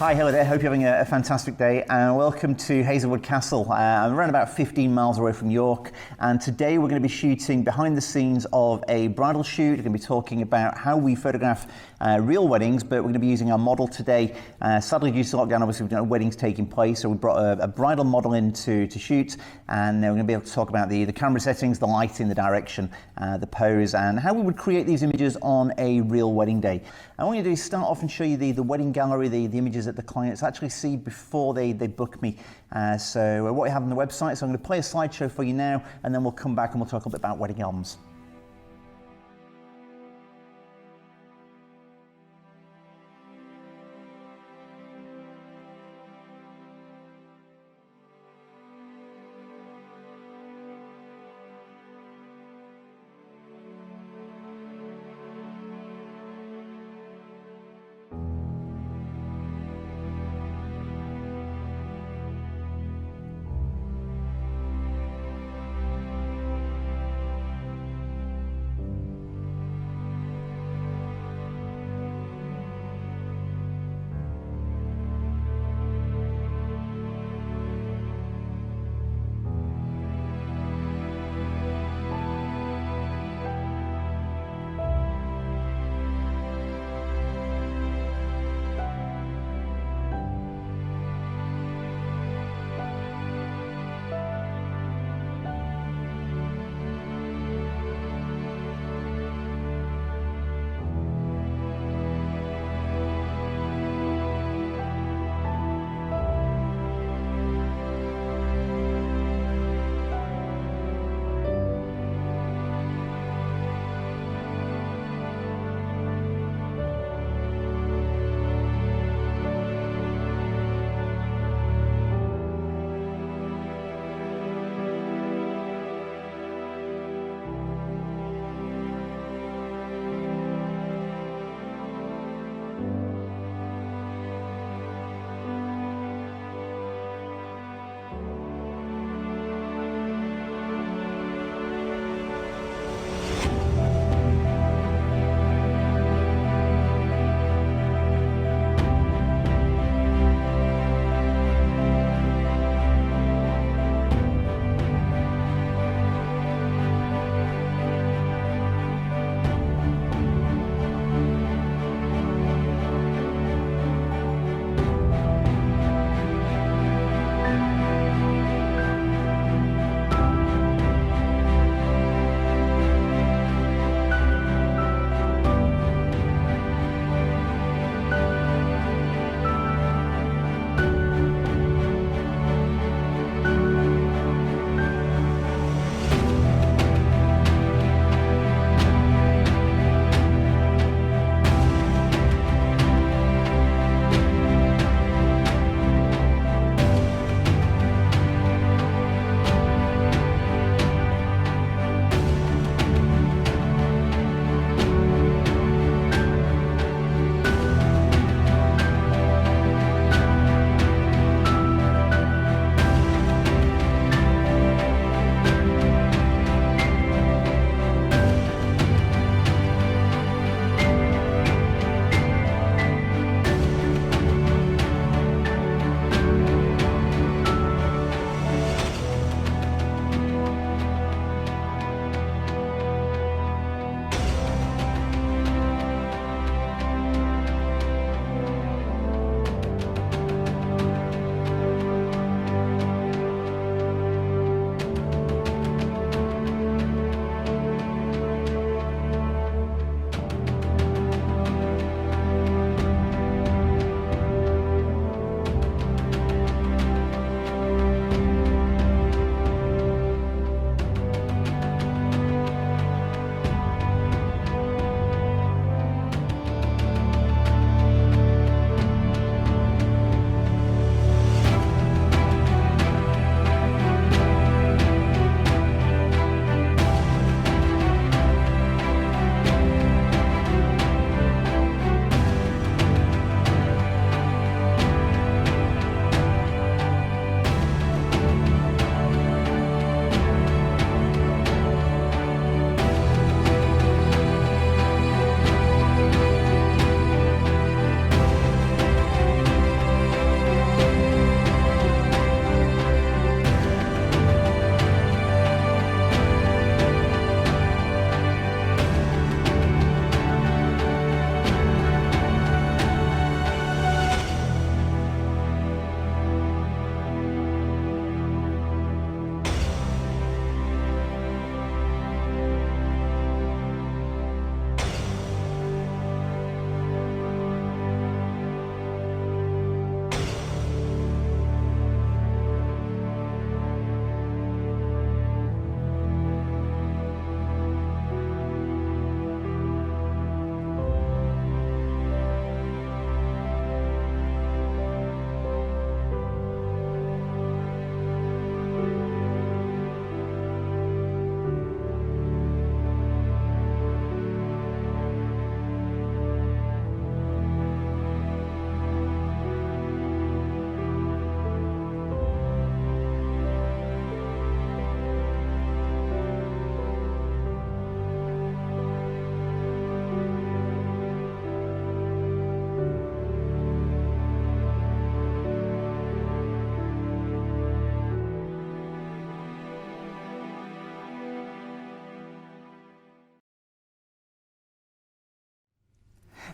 Hi, hello there. Hope you're having a fantastic day and welcome to Hazelwood Castle. I'm around about 15 miles away from York, and today we're going to be shooting behind the scenes of a bridal shoot. We're going to be talking about how we photograph real weddings, but we're going to be using our model today. Sadly, due to lockdown, obviously we've got weddings taking place, so we brought a bridal model in to shoot, and we're going to be able to talk about the camera settings, the lighting, the direction, the pose, and how we would create these images on a real wedding day. I want you to do is start off and show you the wedding gallery, the images that the clients actually see before they book me. So what you have on the website. So I'm going to play a slideshow for you now, and then we'll come back and we'll talk a bit about wedding albums.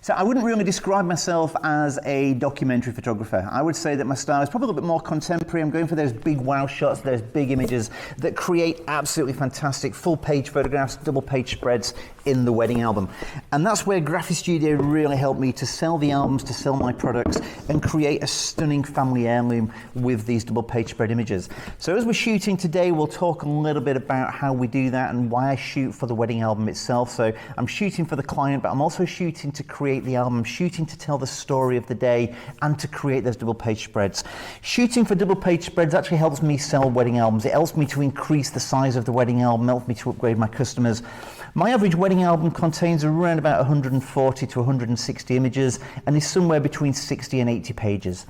So I wouldn't really describe myself as a documentary photographer. I would say that my style is probably a little bit more contemporary. I'm going for those big wow shots, those big images that create absolutely fantastic full page photographs, double page spreads in the wedding album. And that's where Graphistudio really helped me to sell the albums, to sell my products, and create a stunning family heirloom with these double page spread images. So as we're shooting today, we'll talk a little bit about how we do that and why I shoot for the wedding album itself. So I'm shooting for the client, but I'm also shooting to create the album, shooting to tell the story of the day and to create those double page spreads. Shooting for double page spreads actually helps me sell wedding albums. It helps me to increase the size of the wedding album, helps me to upgrade my customers. My average wedding album contains around about 140 to 160 images and is somewhere between 60 and 80 pages.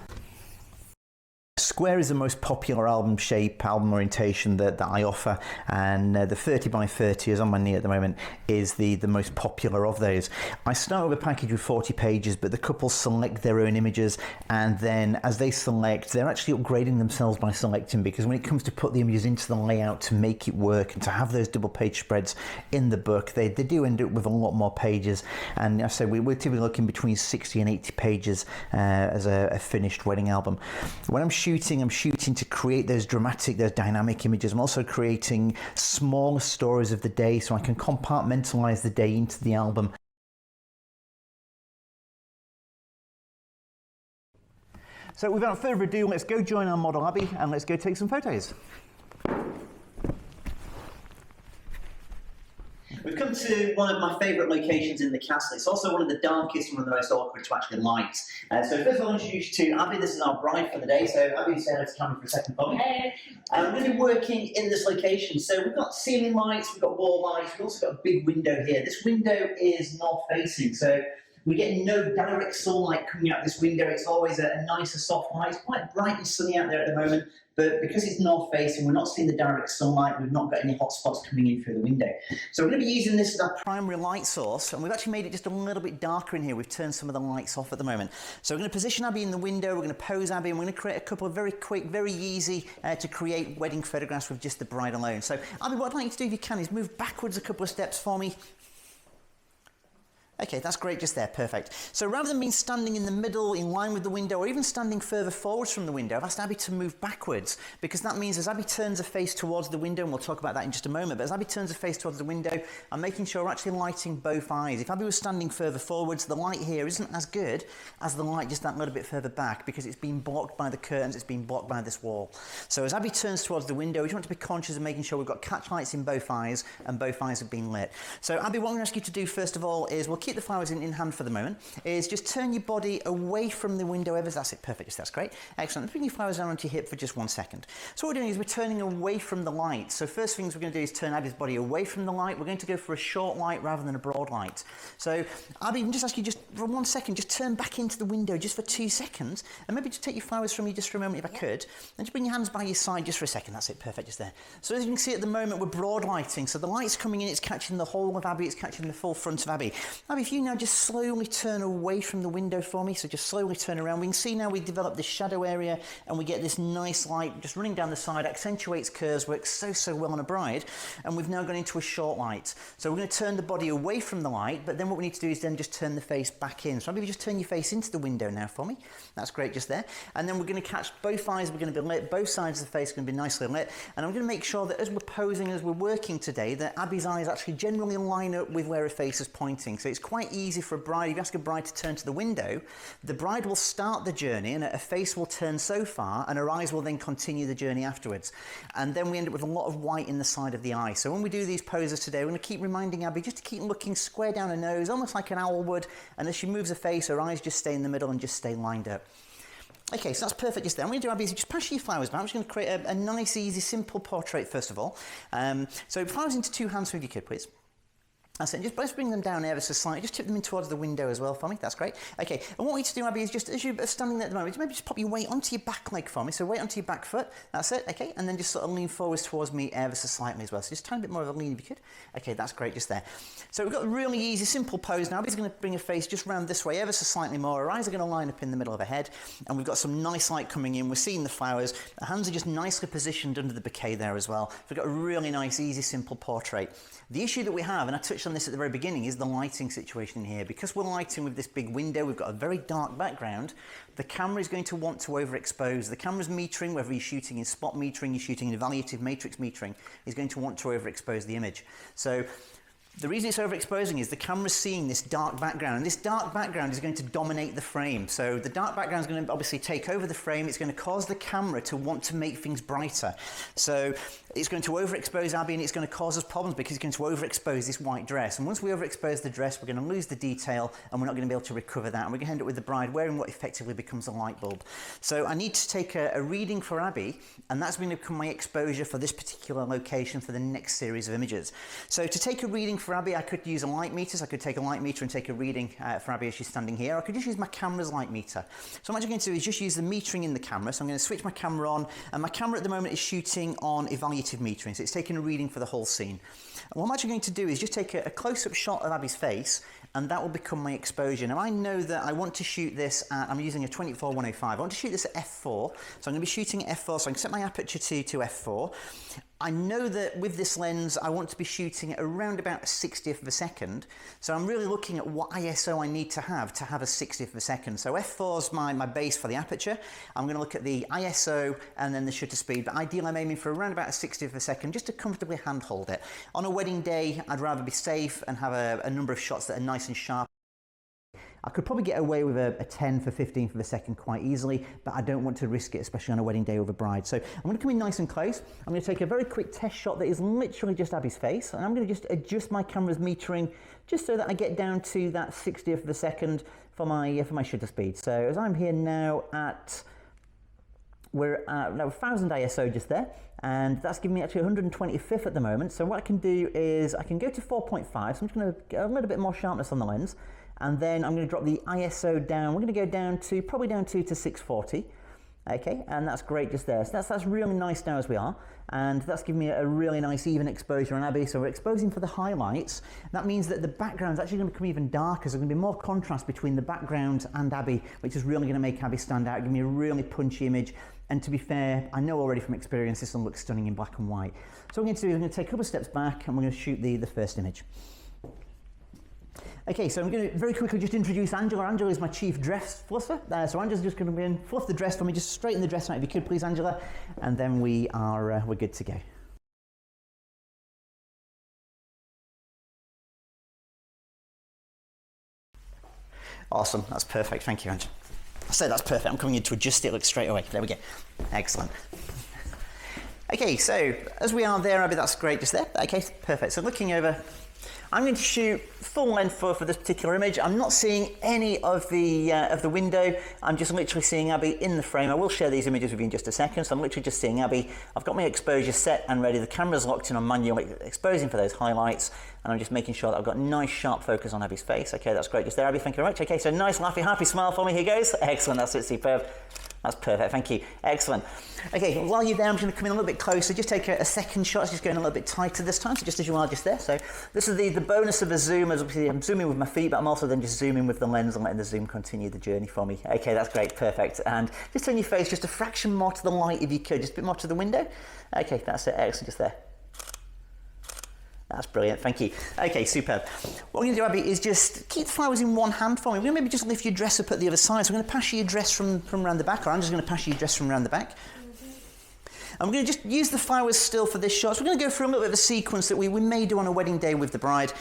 Square is the most popular album shape, album orientation that I offer, and the 30 by 30 is on my knee at the moment, is the most popular of those. I start with a package with 40 pages, but the couple select their own images, and then as they select, they're actually upgrading themselves by selecting, because when it comes to put the images into the layout to make it work and to have those double page spreads in the book, they do end up with a lot more pages. And I say we're typically looking between 60 and 80 pages as a finished wedding album. When I'm shooting to create those dramatic, those dynamic images. I'm also creating smaller stories of the day so I can compartmentalize the day into the album. So without further ado, let's go join our model Abby and let's go take some photos. We've come to one of my favourite locations in the castle. It's also one of the darkest and one of the most awkward to actually light. So first of all, I'll introduce you to Abby. This is our bride for the day. So Abby, say hello to camera for a second for me. Hey. We're going to be working in this location. So we've got ceiling lights, we've got wall lights, we've also got a big window here. This window is north facing, so we get no direct sunlight coming out this window. It's always a nicer soft light. It's quite bright and sunny out there at the moment, but because it's north facing, we're not seeing the direct sunlight. We've not got any hot spots coming in through the window. So we're going to be using this as our primary light source, and we've actually made it just a little bit darker in here. We've turned some of the lights off at the moment. So we're going to position Abby in the window, we're going to pose Abby, and we're going to create a couple of very quick, very easy to create wedding photographs with just the bride alone. So Abby, what I'd like you to do if you can is move backwards a couple of steps for me. Okay, that's great just there, perfect. So rather than being standing in the middle in line with the window or even standing further forwards from the window, I've asked Abby to move backwards, because that means as Abby turns her face towards the window, and we'll talk about that in just a moment, but as Abby turns her face towards the window, I'm making sure we're actually lighting both eyes. If Abby was standing further forwards, the light here isn't as good as the light just that little bit further back, because it's been blocked by the curtains, it's been blocked by this wall. So as Abby turns towards the window, we just want to be conscious of making sure we've got catch lights in both eyes and both eyes have been lit. So Abby, what I'm going to ask you to do first of all is, we'll keep the flowers in hand for the moment, is just turn your body away from the window ever. That's it, perfect, that's great, excellent. Bring your flowers down onto your hip for just 1 second. So what we're doing is we're turning away from the light. So first things we're going to do is turn Abby's body away from the light. We're going to go for a short light rather than a broad light. So Abby, I'm just ask you just for 1 second, just turn back into the window just for 2 seconds, and maybe just take your flowers from you just for a moment if I could, and just bring your hands by your side just for a second. That's it, perfect, just there. So as you can see at the moment, we're broad lighting, so the light's coming in, it's catching the whole of Abby, it's catching the full front of Abby. Abby, if you now just slowly turn away from the window for me, so just slowly turn around. We can see now we've developed this shadow area and we get this nice light just running down the side, accentuates curves, works so well on a bride, and we've now gone into a short light. So we're going to turn the body away from the light, but then what we need to do is then just turn the face back in. So maybe just turn your face into the window now for me. That's great just there. And then we're going to catch both eyes, we're going to be lit, both sides of the face are going to be nicely lit, and I'm going to make sure that as we're posing, as we're working today, that Abby's eyes actually generally line up with where her face is pointing. So it's quite easy for a bride, if you ask a bride to turn to the window, the bride will start the journey and her face will turn so far and her eyes will then continue the journey afterwards. And then we end up with a lot of white in the side of the eye. So when we do these poses today, we're going to keep reminding Abby just to keep looking square down her nose, almost like an owl would, and as she moves her face, her eyes just stay in the middle and just stay lined up. Okay, so that's perfect just there. I'm going to do, Abby, is just pass your flowers back. I'm just going to create a nice, easy, simple portrait first of all. So flowers into 2 hands if you could, please. That's it. Just bring them down ever so slightly. Just tip them in towards the window as well for me. That's great. Okay. And what we need to do, Abby, is just as you're standing there at the moment, maybe just pop your weight onto your back leg for me. So weight onto your back foot. That's it. Okay. And then just sort of lean forwards towards me ever so slightly as well. So just a tiny bit more of a lean if you could. Okay. That's great just there. So we've got a really easy, simple pose now. Abby's going to bring her face just round this way ever so slightly more. Her eyes are going to line up in the middle of her head. And we've got some nice light coming in. We're seeing the flowers. The hands are just nicely positioned under the bouquet there as well. We've got a really nice, easy, simple portrait. The issue that we have, and I touched on this at the very beginning is the lighting situation here. Because we're lighting with this big window, we've got a very dark background, the camera is going to want to overexpose. The camera's metering, whether you're shooting in spot metering, you're shooting in evaluative matrix metering, is going to want to overexpose the image. So the reason it's overexposing is the camera's seeing this dark background, and this dark background is going to dominate the frame. So the dark background is going to obviously take over the frame. It's going to cause the camera to want to make things brighter. So it's going to overexpose Abby, and it's going to cause us problems because it's going to overexpose this white dress. And once we overexpose the dress, we're going to lose the detail, and we're not going to be able to recover that. And we're going to end up with the bride wearing what effectively becomes a light bulb. So I need to take a reading for Abby, and that's going to become my exposure for this particular location for the next series of images. So to take a reading for Abby, I could use a light meter, so I could take a light meter and take a reading for Abby as she's standing here. I could just use my camera's light meter. So what I'm going to do is just use the metering in the camera. So I'm going to switch my camera on, and my camera at the moment is shooting on evaluative metering, so it's taking a reading for the whole scene. And what I'm actually going to do is just take a close-up shot of Abby's face, and that will become my exposure. Now I know that I want to shoot this at, I'm using a 24-105, I want to shoot this at f4, so I'm going to be shooting at f4, so I can set my aperture to f4. I know that with this lens I want to be shooting at around about a 60th of a second, so I'm really looking at what ISO I need to have a 60th of a second. So f4 is my base for the aperture. I'm going to look at the ISO and then the shutter speed, but ideally I'm aiming for around about a 60th of a second just to comfortably handhold it. On a wedding day I'd rather be safe and have a number of shots that are nice and sharp. I could probably get away with a 10 for 15th of a second quite easily, but I don't want to risk it, especially on a wedding day with a bride. So I'm going to come in nice and close. I'm going to take a very quick test shot that is literally just Abby's face, and I'm going to just adjust my camera's metering just so that I get down to that 60th of a second for my shutter speed. So as I'm here now at, we're at 1000 ISO just there, and that's giving me actually 125th at the moment. So what I can do is I can go to 4.5, so I'm just going to get a little bit more sharpness on the lens. And then I'm going to drop the ISO down. We're going to go down to, probably down to 640. Okay, and that's great just there. So that's really nice now as we are. And that's giving me a really nice even exposure on Abby. So we're exposing for the highlights. That means that the background's actually going to become even darker. So there's going to be more contrast between the background and Abby, which is really going to make Abby stand out, give me a really punchy image. And to be fair, I know already from experience this will look stunning in black and white. So what I'm going to do is I'm going to take a couple of steps back and we're going to shoot the first image. Okay, so I'm going to very quickly just introduce Angela. Angela is my chief dress fluffer. So Angela's just going to fluff the dress for me, just straighten the dress out if you could please, Angela, and then we're good to go. Awesome, that's perfect. Thank you, Angela. I said that's perfect. I'm coming in to adjust it straight away. There we go. Excellent. Okay, so as we are there, Abby, that's great just there. Okay, perfect. So looking over, I'm going to shoot full length for this particular image. I'm not seeing any of the window. I'm just literally seeing Abby in the frame. I will share these images with you in just a second. So I'm literally just seeing Abby. I've got my exposure set and ready. The camera's locked in on manual exposing for those highlights. And I'm just making sure that I've got nice sharp focus on Abby's face. Okay, that's great just there, Abby. Thank you very much. Okay, so nice laughy, happy smile for me. Here goes. Excellent, that's it, superb. That's perfect, thank you. Excellent. Okay, while you're there, I'm just going to come in a little bit closer. Just take a second shot. It's just going a little bit tighter this time, so just as you are just there. So this is the bonus of a zoom. As obviously I'm zooming with my feet, but I'm also then just zooming with the lens and letting the zoom continue the journey for me. Okay, that's great, perfect. And just turn your face just a fraction more to the light if you could, just a bit more to the window. Okay, that's it, excellent, just there. That's brilliant, thank you. Okay, superb. What we're going to do, Abby, is just keep the flowers in one hand for me. We're going to maybe just lift your dress up at the other side. So we're going to pass you your dress from around the back, or I'm just going to pass you your dress from around the back. And we're going to just use the flowers still for this shot. So we're going to go through a little bit of a sequence that we may do on a wedding day with the bride.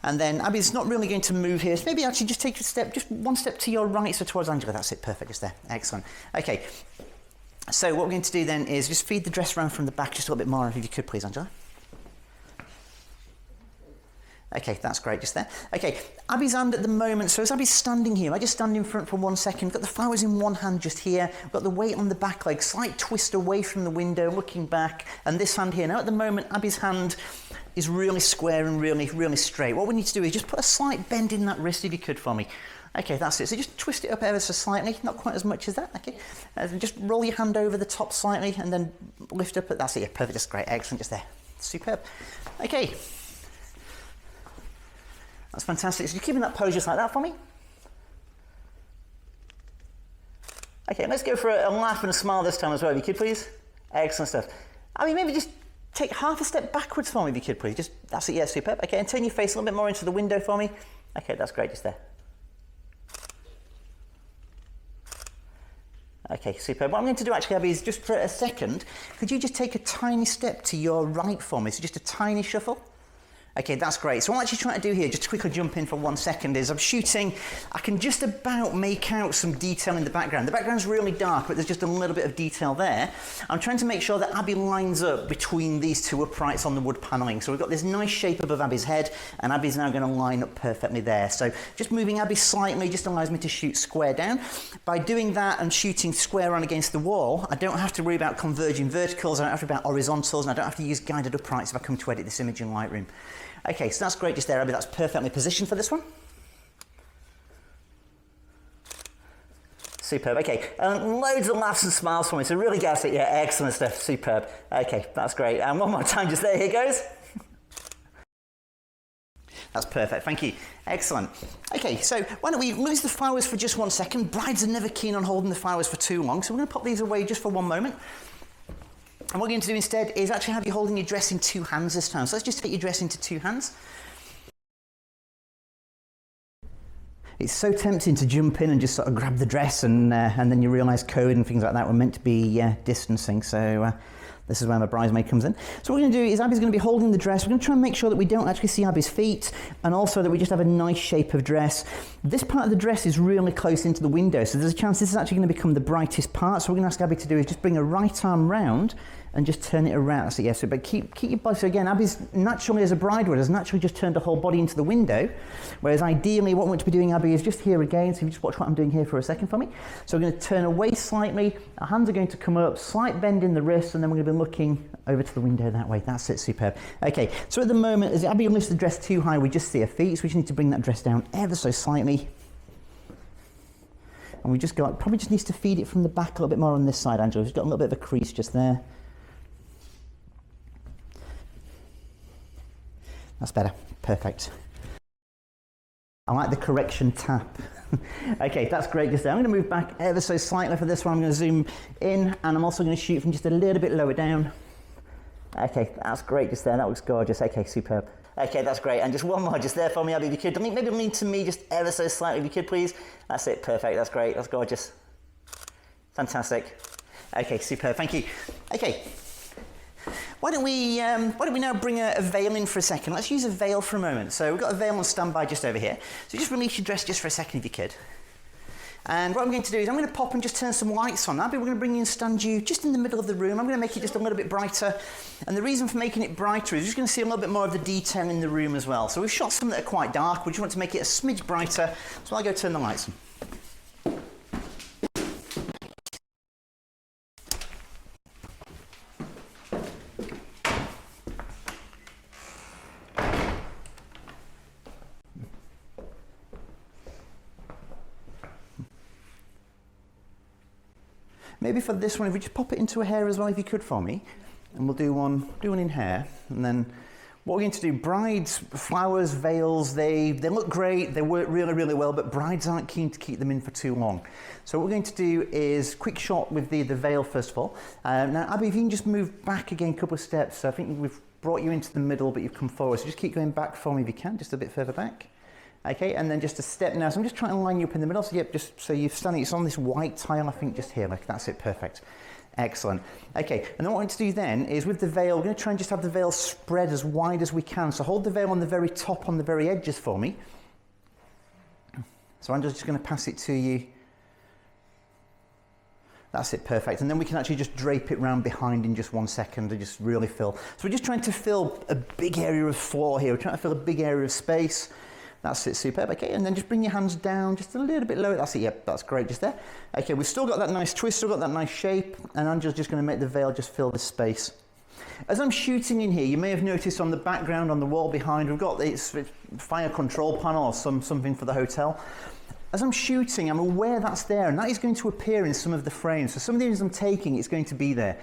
And then Abby's not really going to move here. So maybe actually just take a step, just one step to your right, so towards Angela. That's it, perfect, just there. Excellent. Okay, so what we're going to do then is just feed the dress around from the back just a little bit more, if you could please, Angela. Okay, that's great just there. Okay, Abby's hand at the moment, so as Abby's standing here, I just stand in front for 1 second, got the flowers in one hand just here, got the weight on the back leg, slight twist away from the window, looking back, and this hand here. Now at the moment, Abby's hand is really square and really straight. What we need to do is just put a slight bend in that wrist if you could for me. Okay, that's it. So just twist it up ever so slightly, not quite as much as that, okay? Just roll your hand over the top slightly and then lift up, that's it, yeah, perfect, that's great, excellent, just there. Superb. Okay. That's fantastic. So you're keeping that pose just like that for me? Okay, let's go for a laugh and a smile this time as well, if you could please. Excellent stuff. I mean, maybe just take half a step backwards for me if you could, please. Just, that's it, yeah, superb. Okay, and turn your face a little bit more into the window for me. Okay, that's great, just there. Okay, superb. What I'm going to do actually, Abby, is just for a second, could you just take a tiny step to your right for me? So just a tiny shuffle. Okay, that's great. So what I'm actually trying to do here, just to quickly jump in for 1 second, is I'm shooting, I can just about make out some detail in the background. The background's really dark, but there's just a little bit of detail there. I'm trying to make sure that Abby lines up between these two uprights on the wood panelling. So we've got this nice shape above Abby's head, and Abby's now going to line up perfectly there. So just moving Abby slightly just allows me to shoot square down. By doing that and shooting square on against the wall, I don't have to worry about converging verticals, I don't have to worry about horizontals, and I don't have to use guided uprights if I come to edit this image in Lightroom. Okay, so that's great just there, Abby. That's perfectly positioned for this one. Superb. Okay, loads of laughs and smiles for me, so really gas it. Yeah, excellent stuff. Superb. Okay, that's great. And one more time just there. Here goes. That's perfect. Thank you. Excellent. Okay, so why don't we lose the flowers for just 1 second. Brides are never keen on holding the flowers for too long, so we're going to pop these away just for 1 moment. And what we're going to do instead is actually have you holding your dress in 2 hands this time. So let's just take your dress into 2 hands. It's so tempting to jump in and just sort of grab the dress and then you realise code and things like that were meant to be distancing. So this is where my bridesmaid comes in. So what we're going to do is Abby's going to be holding the dress. We're going to try and make sure that we don't actually see Abby's feet, and also that we just have a nice shape of dress. This part of the dress is really close into the window, so there's a chance this is actually going to become the brightest part. So what we're going to ask Abby to do is just bring her right arm round and just turn it around. So yes, but keep your body. So again, Abby's naturally, as a bride would, has naturally just turned her whole body into the window, whereas ideally what we want to be doing, Abby, is just here again. So if you just watch what I'm doing here for a second for me. So we're going to turn away slightly, our hands are going to come up, slight bend in the wrists, and then we're going to be looking over to the window that way. That's it, superb. Okay, so at the moment, as Abby lifts the dress too high, we just see her feet, so we just need to bring that dress down ever so slightly. And we just got, probably just needs to feed it from the back a little bit more on this side, Angela. We've got a little bit of a crease just there. That's better. Perfect. I like the correction tap. Okay, that's great just there. I'm going to move back ever so slightly for this one. I'm going to zoom in, and I'm also going to shoot from just a little bit lower down. Okay, that's great just there. That looks gorgeous. Okay, superb. Okay, that's great. And just one more just there for me, Abby, if you could. Maybe lean to me just ever so slightly if you could, please. That's it. Perfect. That's great. That's gorgeous. Fantastic. Okay, superb. Thank you. Okay. Why don't we now bring a veil in for a second? Let's use a veil for a moment. So we've got a veil on standby just over here. So just release your dress just for a second if you could. And what I'm going to do is I'm going to pop and just turn some lights on. Abby, we're going to bring you and stand you just in the middle of the room. I'm going to make it just a little bit brighter. And the reason for making it brighter is you're just going to see a little bit more of the detail in the room as well. So we've shot some that are quite dark. We just want to make it a smidge brighter. So I'll go turn the lights on. Maybe for this one, if we just pop it into a hair as well, if you could for me, and we'll do one in hair, and then what we're going to do, brides, flowers, veils, they look great, they work really, really well, but brides aren't keen to keep them in for too long. So what we're going to do is quick shot with the veil first of all. Now, Abby, if you can just move back again a couple of steps. So I think we've brought you into the middle, but you've come forward. So just keep going back for me if you can, just a bit further back. Okay, and then just a step now. So I'm just trying to line you up in the middle. So yep, just so you're standing, it's on this white tile, I think, just here. Like that's it, perfect. Excellent. Okay, and then what I want to do then is with the veil, we're going to try and just have the veil spread as wide as we can. So hold the veil on the very top, on the very edges for me. So I'm just going to pass it to you. That's it, perfect. And then we can actually just drape it round behind in just 1 second and just really fill. So we're just trying to fill a big area of floor here. We're trying to fill a big area of space. That's it, superb. Okay, and then just bring your hands down just a little bit lower. That's it, yep, that's great just there. Okay, we've still got that nice twist, still got that nice shape, and Angela's just going to make the veil just fill this space. As I'm shooting in here, you may have noticed on the background, on the wall behind, we've got this fire control panel or something for the hotel. As I'm shooting, I'm aware that's there, and that is going to appear in some of the frames. So some of the images I'm taking, it's going to be there.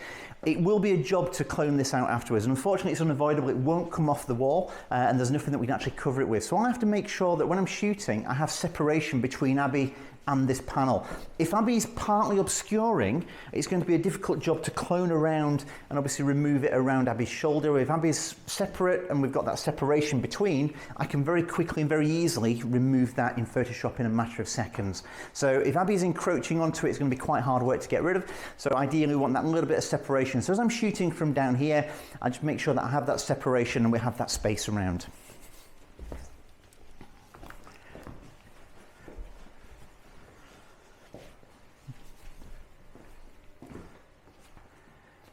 It will be a job to clone this out afterwards, and unfortunately it's unavoidable. It won't come off the wall, and there's nothing that we can actually cover it with. So I have to make sure that when I'm shooting, I have separation between Abby and this panel. If Abby's partly obscuring, it's going to be a difficult job to clone around and obviously remove it around Abby's shoulder. If Abby's separate and we've got that separation between, I can very quickly and very easily remove that in Photoshop in a matter of seconds. So if Abby's encroaching onto it, it's going to be quite hard work to get rid of. So ideally we want that little bit of separation. So as I'm shooting from down here, I just make sure that I have that separation and we have that space around.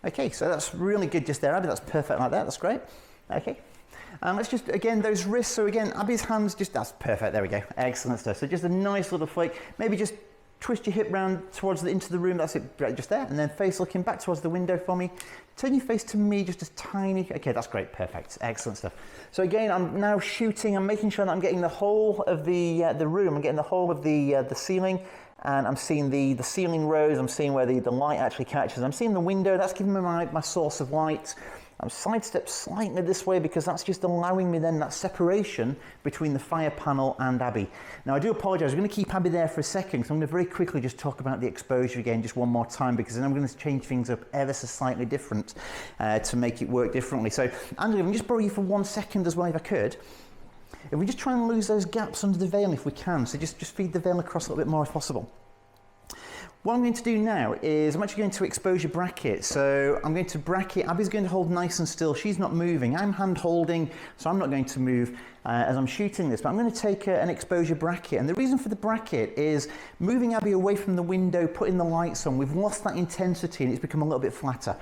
Okay, so that's really good just there, Abby. That's perfect like that. That's great. Okay. Let's just, again, those wrists. So again, Abby's hands, just, that's perfect. There we go. Excellent stuff. So just a nice little flick. Maybe just twist your hip round towards into the room. That's it, just there. And then face looking back towards the window for me. Turn your face to me, just a tiny, okay, that's great. Perfect. Excellent stuff. So again, I'm now shooting. I'm making sure that I'm getting the whole of the room. I'm getting the whole of the ceiling. And I'm seeing the ceiling rose, I'm seeing where the light actually catches. I'm seeing the window, that's giving me my source of light. I'm sidestepped slightly this way because that's just allowing me then that separation between the fire panel and Abby. Now I do apologise, I'm going to keep Abby there for a second, so I'm going to very quickly just talk about the exposure again just one more time, because then I'm going to change things up ever so slightly different to make it work differently. So Angela, if I can just borrow you for 1 second as well if I could. If we just try and lose those gaps under the veil if we can, so just feed the veil across a little bit more if possible. What I'm going to do now is I'm actually going to exposure bracket. So I'm going to bracket, Abby's going to hold nice and still. She's not moving. I'm hand holding, so I'm not going to move as I'm shooting this, but I'm going to take an exposure bracket. And the reason for the bracket is moving Abby away from the window, putting the lights on. We've lost that intensity and it's become a little bit flatter.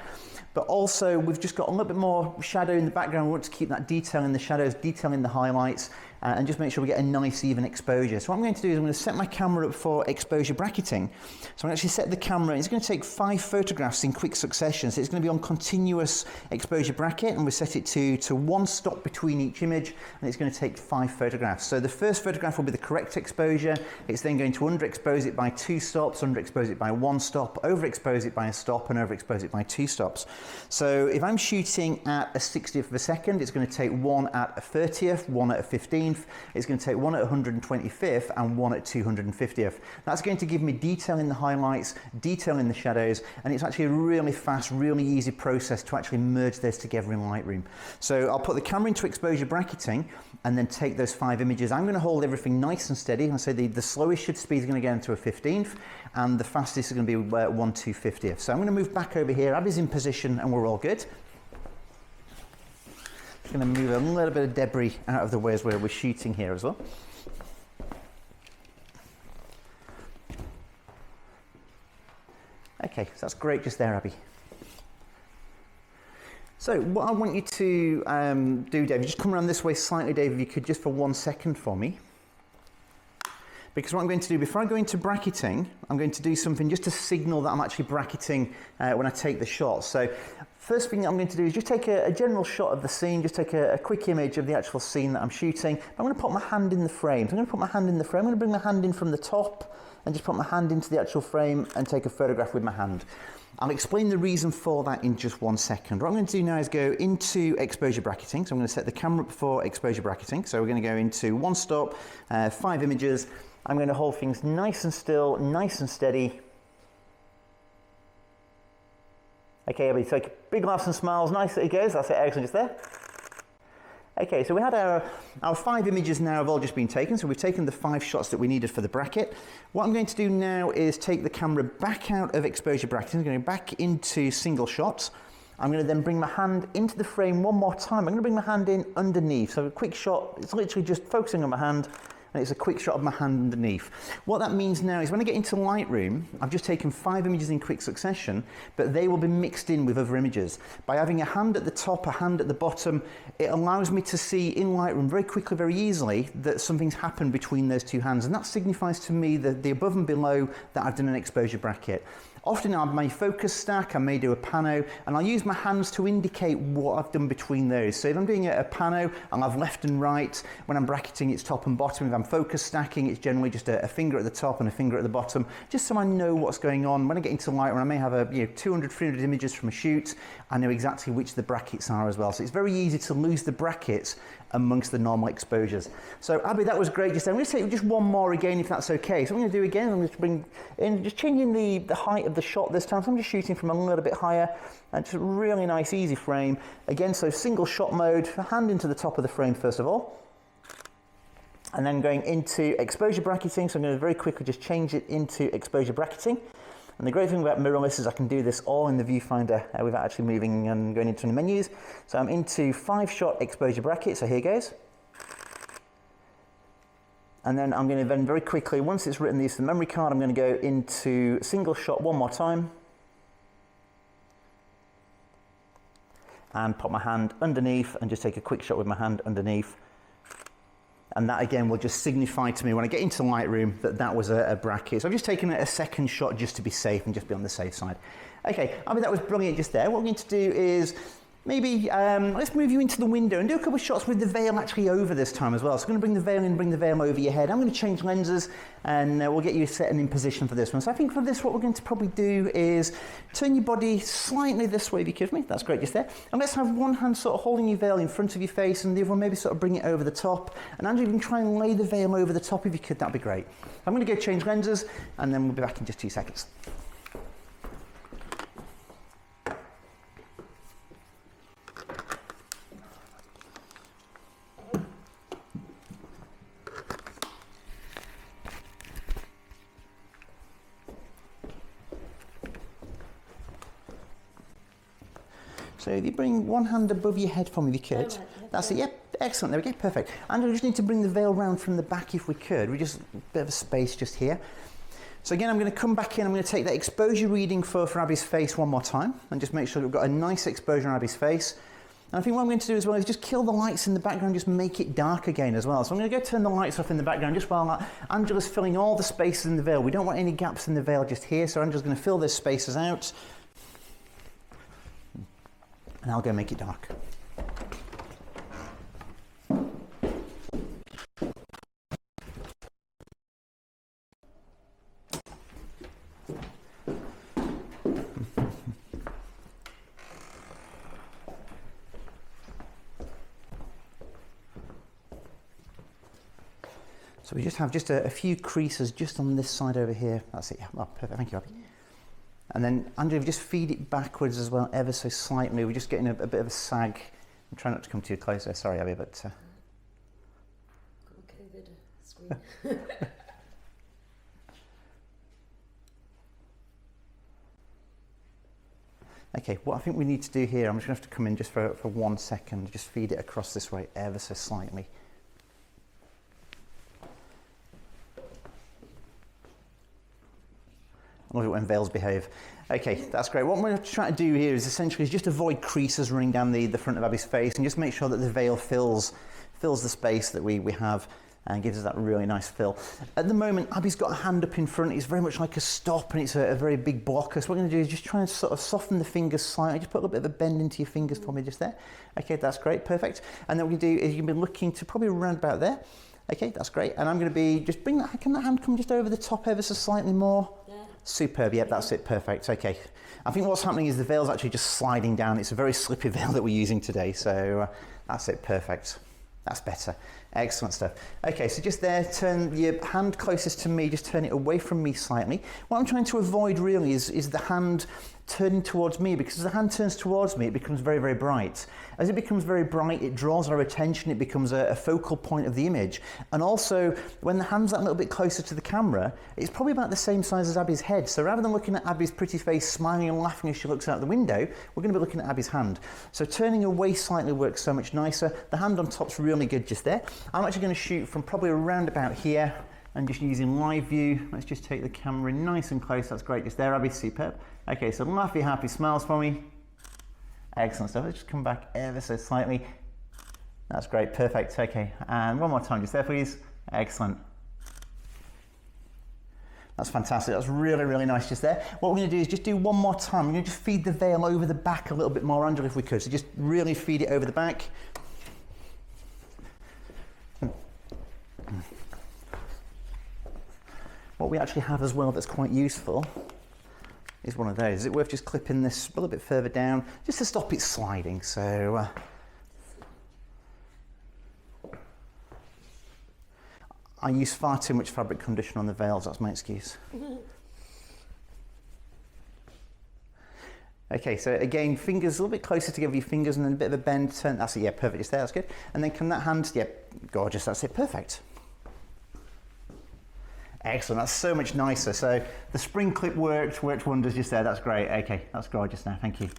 But also we've just got a little bit more shadow in the background. We want to keep that detail in the shadows, detail in the highlights, and just make sure we get a nice even exposure. So what I'm going to do is I'm going to set my camera up for exposure bracketing. So I'm actually set the camera, it's going to take 5 photographs in quick succession. So it's going to be on continuous exposure bracket, and we set it to 1 stop between each image, and it's going to take 5 photographs. So the first photograph will be the correct exposure. It's then going to underexpose it by 2 stops, underexpose it by 1 stop, overexpose it by a stop, and overexpose it by 2 stops. So if I'm shooting at a 60th of a second, it's going to take 1 at a 30th, 1 at a 15th, it's going to take 1 at 125th, and 1 at 250th. That's going to give me detail in the highlights, detail in the shadows, and it's actually a really fast, really easy process to actually merge those together in Lightroom. So I'll put the camera into exposure bracketing and then take those 5 images. I'm going to hold everything nice and steady. I say the slowest shutter speed is going to get into a 15th, and the fastest is going to be 1 250th. So I'm going to move back over here. Abby's in position and we're all good. Just going to move a little bit of debris out of the way as we're shooting here as well. Okay, so that's great just there, Abby. So what I want you to do, Dave, just come around this way slightly, Dave, if you could, just for 1 second for me. Because what I'm going to do, before I go into bracketing, I'm going to do something just to signal that I'm actually bracketing when I take the shot. So first thing I'm going to do is just take a general shot of the scene, just take a quick image of the actual scene that I'm shooting. I'm going to put my hand in the frame. So I'm going to put my hand in the frame. I'm going to bring my hand in from the top and just put my hand into the actual frame and take a photograph with my hand. I'll explain the reason for that in just 1 second. What I'm going to do now is go into exposure bracketing. So I'm going to set the camera up for exposure bracketing. So we're going to go into 1 stop, 5 images. I'm going to hold things nice and still, nice and steady. Okay, everybody, take big laughs and smiles. Nice that it goes. That's it, excellent, just there. Okay, so we had our 5 images now have all just been taken. So we've taken the 5 shots that we needed for the bracket. What I'm going to do now is take the camera back out of exposure bracketing. I'm going back into single shots. I'm going to then bring my hand into the frame one more time. I'm going to bring my hand in underneath. So a quick shot, it's literally just focusing on my hand, and it's a quick shot of my hand underneath. What that means now is when I get into Lightroom, I've just taken 5 images in quick succession, but they will be mixed in with other images. By having a hand at the top, a hand at the bottom, it allows me to see in Lightroom very quickly, very easily, that something's happened between those 2 hands, and that signifies to me the above and below that I've done an exposure bracket. Often I may focus stack, I may do a pano, and I'll use my hands to indicate what I've done between those. So if I'm doing a pano, I'll have left and right. When I'm bracketing, it's top and bottom. If I'm focus stacking, it's generally just a finger at the top and a finger at the bottom, just so I know what's going on. When I get into Lightroom, I may have 200, 300 images from a shoot. I know exactly which the brackets are as well. So it's very easy to lose the brackets amongst the normal exposures. So Abby, that was great just then. I'm going to take just one more again, if that's okay. So I'm going to do again, I'm going to bring in, just changing the height of the shot this time. So I'm just shooting from a little bit higher, and just a really nice easy frame. Again, so single shot mode, hand into the top of the frame first of all. And then going into exposure bracketing, so I'm going to very quickly just change it into exposure bracketing. And the great thing about mirrorless is I can do this all in the viewfinder without actually moving and going into the menus. So I'm into 5-shot exposure bracket, so here goes. And then I'm going to then very quickly, once it's written these to the memory card, I'm going to go into single shot one more time. And pop my hand underneath and just take a quick shot with my hand underneath. And that again will just signify to me when I get into Lightroom that that was a bracket. So I've just taken a second shot just to be safe and just be on the safe side. Okay, I mean that was brilliant just there. What we're going to do is maybe let's move you into the window and do a couple of shots with the veil actually over this time as well. So I'm going to bring the veil in, bring the veil over your head. I'm going to change lenses and we'll get you set and in position for this one. So I think for this what we're going to probably do is turn your body slightly this way if you give me. That's great just there. And let's have one hand sort of holding your veil in front of your face and the other one maybe sort of bring it over the top. And Andrew, you can try and lay the veil over the top if you could, that'd be great. I'm going to go change lenses and then we'll be back in just 2 seconds. So if you bring one hand above your head for me, if you could. Right, yeah, that's it, yep, excellent, there we go, perfect. And we just need to bring the veil round from the back if we could. We just, a bit of a space just here. So again, I'm going to come back in, I'm going to take that exposure reading for Abby's face one more time, and just make sure that we've got a nice exposure on Abby's face. And I think what I'm going to do as well is just kill the lights in the background, just make it dark again as well. So I'm going to go turn the lights off in the background just while Angela's filling all the spaces in the veil. We don't want any gaps in the veil just here, so Angela's going to fill those spaces out. And I'll go make it dark. So we just have a few creases just on this side over here. That's it, yeah, well, perfect, thank you, Abby. And then, Andrew, just feed it backwards as well, ever so slightly. We're just getting a bit of a sag. I'm trying not to come too close there, sorry, Abby, but... COVID screen. Okay, what I think we need to do here, I'm just going to have to come in just for 1 second, just feed it across this way, ever so slightly. I love it when veils behave. Okay, that's great. What we're trying to do here is essentially just avoid creases running down the front of Abby's face and just make sure that the veil fills the space that we have and gives us that really nice fill. At the moment, Abby's got a hand up in front. It's very much like a stop and it's a very big blocker. So what we're going to do is just try and sort of soften the fingers slightly. Just put a little bit of a bend into your fingers for me just there. Okay, that's great, perfect. And then what we do is you'll be looking to probably around about there. Okay, that's great. And I'm going to be just bring that, can that hand come just over the top ever so slightly more? Yeah. Superb, yep, that's it, perfect, okay. I think what's happening is the veil's actually just sliding down. It's a very slippy veil that we're using today, so that's it, perfect. That's better, excellent stuff. Okay, so just there, turn your hand closest to me, just turn it away from me slightly. What I'm trying to avoid really is the hand turning towards me, because as the hand turns towards me, it becomes very, very bright. As it becomes very bright, it draws our attention, it becomes a focal point of the image. And also, when the hand's that little bit closer to the camera, it's probably about the same size as Abby's head. So rather than looking at Abby's pretty face smiling and laughing as she looks out the window, we're going to be looking at Abby's hand. So turning away slightly works so much nicer. The hand on top's really good just there. I'm actually going to shoot from probably around about here, and just using live view. Let's just take the camera nice and close. That's great just there, Abby, superb. Okay, so laughy, happy smiles for me. Excellent stuff. Let's just come back ever so slightly. That's great, perfect. Okay, and one more time just there, please. Excellent. That's fantastic. That's really, really nice just there. What we're going to do is just do one more time. We're going to just feed the veil over the back a little bit more, Angela, if we could. So just really feed it over the back. What we actually have as well that's quite useful is one of those. Is it worth just clipping this a little bit further down just to stop it sliding? So I use far too much fabric conditioner on the veils, that's my excuse. Okay, so again, fingers a little bit closer together, your fingers, and then a bit of a bend, turn, that's it, yeah, perfect, just there, that's good. And then can that hand, yeah, gorgeous, that's it, perfect. Excellent, that's so much nicer. So the spring clip worked wonders just there, that's great. Okay, that's gorgeous now, thank you.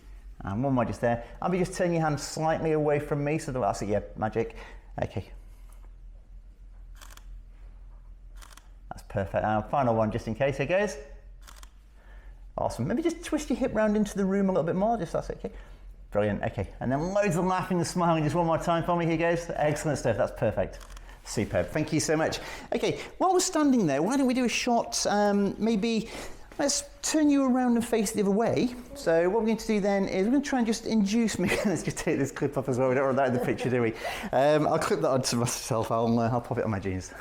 And one more just there. Abby, just turn your hand slightly away from me, so that's it, yeah, magic. Okay. That's perfect. Final one just in case, here goes. Awesome. Maybe just twist your hip round into the room a little bit more, just that's okay. Brilliant, okay. And then loads of laughing and smiling just one more time for me, here goes. Excellent stuff, that's perfect. Superb, thank you so much. Okay, while we're standing there, why don't we do a shot, maybe let's turn you around and face the other way. So what we're going to do then is we're going to try and just induce me. Let's just take this clip off as well. We don't want that in the picture, do we? I'll clip that onto myself. I'll pop it on my jeans.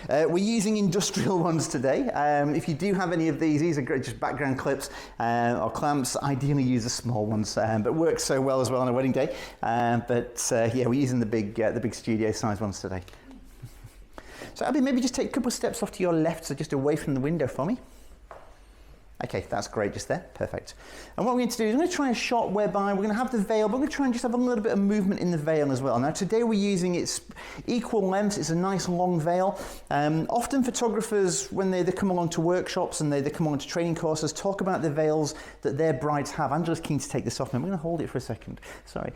We're using industrial ones today. If you do have any of these are great, just background clips or clamps. Ideally use the small ones, but works so well as well on a wedding day. Yeah, we're using the big studio size ones today. So Abby, maybe just take a couple of steps off to your left, so just away from the window for me. Okay, that's great just there, perfect. And what we're going to do is I'm going to try a shot whereby we're going to have the veil, but we're going to try and just have a little bit of movement in the veil as well. Now today we're using its equal lengths, it's a nice long veil. Often photographers, when they come along to workshops and they come along to training courses, talk about the veils that their brides have. Angela's keen to take this off, and I'm going to hold it for a second, sorry.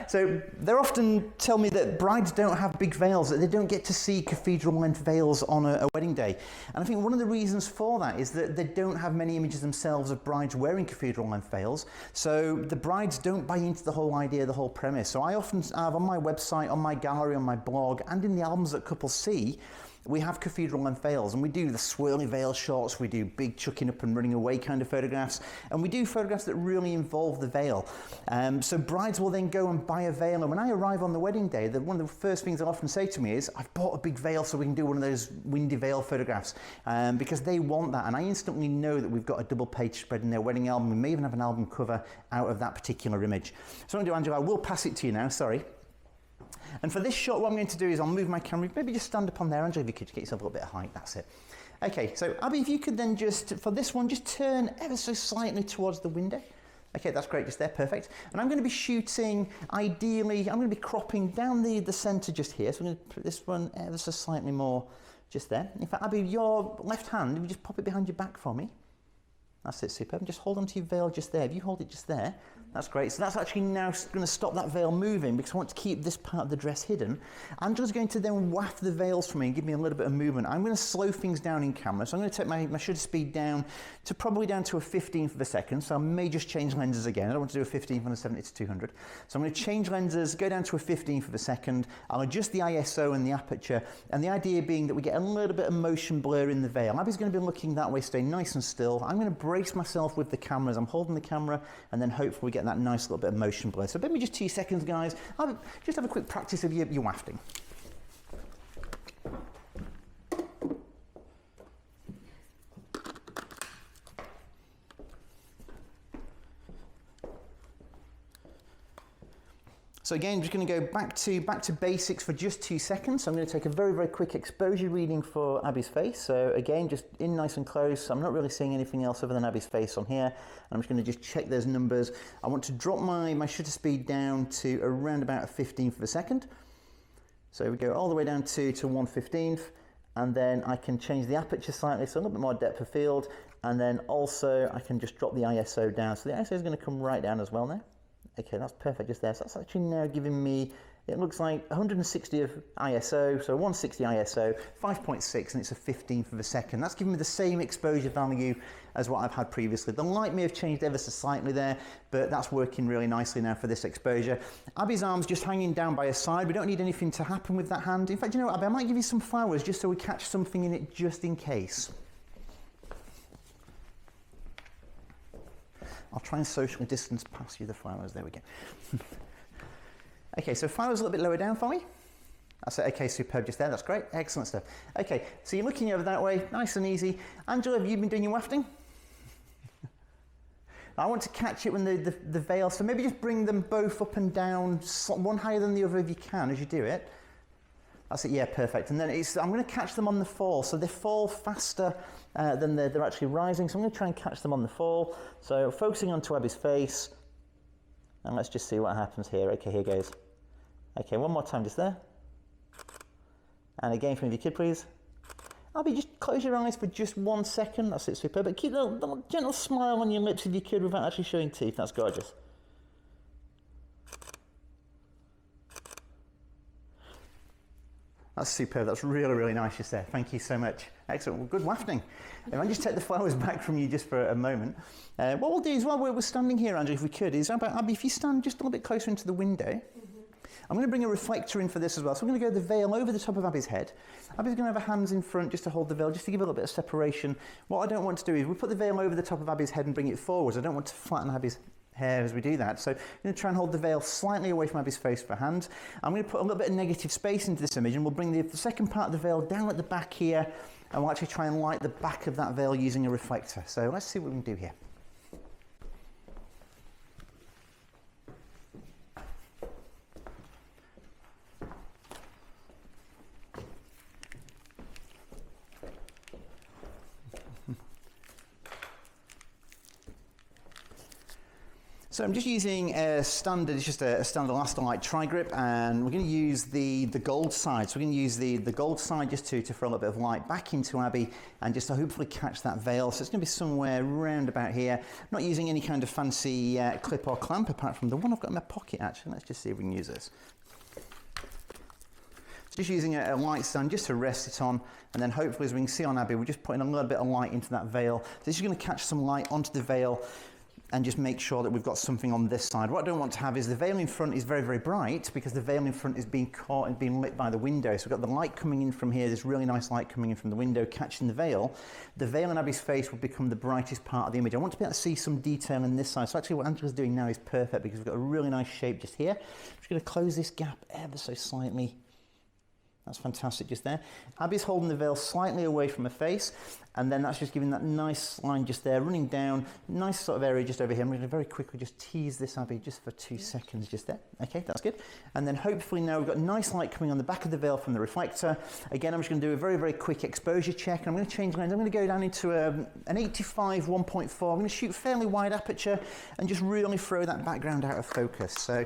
So they often tell me that brides don't have big veils, that they don't get to see cathedral length veils on a wedding day. And I think one of the reasons for that is that they don't have many images themselves of brides wearing cathedral length veils, so the brides don't buy into the whole idea, the whole premise. So I often have on my website, on my gallery, on my blog, and in the albums that couples see, we have cathedral length veils, and we do the swirly veil shots, we do big chucking up and running away kind of photographs, and we do photographs that really involve the veil. So brides will then go and buy a veil, and when I arrive on the wedding day, one of the first things they'll often say to me is, I've bought a big veil so we can do one of those windy veil photographs, because they want that, and I instantly know that we've got a double page spread in their wedding album. We may even have an album cover out of that particular image. So I'm going to do, Angela, I will pass it to you now, sorry. And for this shot, what I'm going to do is I'll move my camera, maybe just stand up on there, Angela, if you could get yourself a little bit of height, that's it. Okay, so Abby, if you could then just, for this one, just turn ever so slightly towards the window. Okay, that's great, just there, perfect. And I'm going to be shooting, ideally, I'm going to be cropping down the centre just here, so I'm going to put this one ever so slightly more just there. In fact, Abby, your left hand, if you just pop it behind your back for me. That's it, superb. Just hold onto your veil just there. If you hold it just there, that's great. So that's actually now going to stop that veil moving because I want to keep this part of the dress hidden. Angela's going to then waft the veils for me and give me a little bit of movement. I'm going to slow things down in camera. So I'm going to take my shutter speed down to probably down to a 15th of a second. So I may just change lenses again. I don't want to do a 15th on a 70 to 200. So I'm going to change lenses, go down to a 15th of a second. I'll adjust the ISO and the aperture. And the idea being that we get a little bit of motion blur in the veil. Abby's going to be looking that way, stay nice and still. I'm going to brace myself with the camera as I'm holding the camera, and then hopefully we get that nice little bit of motion blur. So maybe just 2 seconds, guys. I'll just have a quick practice of your wafting. So again, I'm just going to go back to basics for just 2 seconds. So I'm going to take a very, very quick exposure reading for Abby's face. So again, just in nice and close. I'm not really seeing anything else other than Abby's face on here. And I'm just going to just check those numbers. I want to drop my shutter speed down to around about a 15th of a second. So we go all the way down to 1/15th. And then I can change the aperture slightly, so a little bit more depth of field. And then also I can just drop the ISO down. So the ISO is going to come right down as well now. Okay, that's perfect just there. So that's actually now giving me It looks like 160 of ISO, so 160 ISO, 5.6, and it's a 15th of a second. That's giving me the same exposure value as what I've had previously. The light may have changed ever so slightly there, but that's working really nicely now for this exposure. Abby's arm's just hanging down by her side. We don't need anything to happen with that hand. In fact, you know what, Abby, I might give you some flowers just so we catch something in it just in case. I'll try and socially distance past you the flowers. There we go. Okay, so flowers a little bit lower down for me. That's it. Okay, superb just there. That's great. Excellent stuff. Okay, so you're looking over that way, nice and easy. Angela, have you been doing your wafting? I want to catch it when the veil, so maybe just bring them both up and down, one higher than the other if you can as you do it. That's it, yeah, perfect. And then I'm going to catch them on the fall, so they fall faster than they're actually rising, so I'm going to try and catch them on the fall. So focusing onto Abby's face, and let's just see what happens here. Okay, here goes. Okay, one more time just there. And again from you, kid, please. Abby, just close your eyes for just 1 second. That's it, superb. But keep a little gentle smile on your lips if you could without actually showing teeth. That's gorgeous. That's superb. That's really, really nice just there. Thank you so much. Excellent. Well, good wafting. If I just take the flowers back from you just for a moment. What we'll do is, while we're standing here, Andrew, if we could, is Abby, if you stand just a little bit closer into the window, I'm going to bring a reflector in for this as well. So we're going to go the veil over the top of Abby's head. Abby's going to have her hands in front just to hold the veil, just to give a little bit of separation. What I don't want to do is we put the veil over the top of Abby's head and bring it forwards. I don't want to flatten Abby's hair as we do that. So I'm going to try and hold the veil slightly away from Abby's face for a hand. I'm going to put a little bit of negative space into this image, and we'll bring the second part of the veil down at the back here, and we'll actually try and light the back of that veil using a reflector. So let's see what we can do here. So I'm just using a standard, it's just a standard Elastomite tri-grip, and we're going to use the gold side. So we're going to use the gold side just to throw a little bit of light back into Abby and just to hopefully catch that veil. So it's going to be somewhere around about here. I'm not using any kind of fancy clip or clamp apart from the one I've got in my pocket actually. Let's just see if we can use this. Just using a light stand just to rest it on, and then hopefully, as we can see on Abby, we're just putting a little bit of light into that veil. So this is going to catch some light onto the veil and just make sure that we've got something on this side. What I don't want to have is the veil in front is very, very bright, because the veil in front is being caught and being lit by the window. So we've got the light coming in from here, this really nice light coming in from the window, catching the veil. The veil in Abby's face will become the brightest part of the image. I want to be able to see some detail in this side. So actually what Angela's doing now is perfect, because we've got a really nice shape just here. I'm just going to close this gap ever so slightly. That's fantastic just there. Abby's holding the veil slightly away from her face, and then that's just giving that nice line just there, running down, nice sort of area just over here. I'm going to very quickly just tease this, Abby, just for 2 seconds just there. Okay, that's good. And then hopefully now we've got nice light coming on the back of the veil from the reflector. Again, I'm just going to do a very, very quick exposure check, and I'm going to change lens. I'm going to go down into an 85 1.4. I'm going to shoot fairly wide aperture and just really throw that background out of focus. So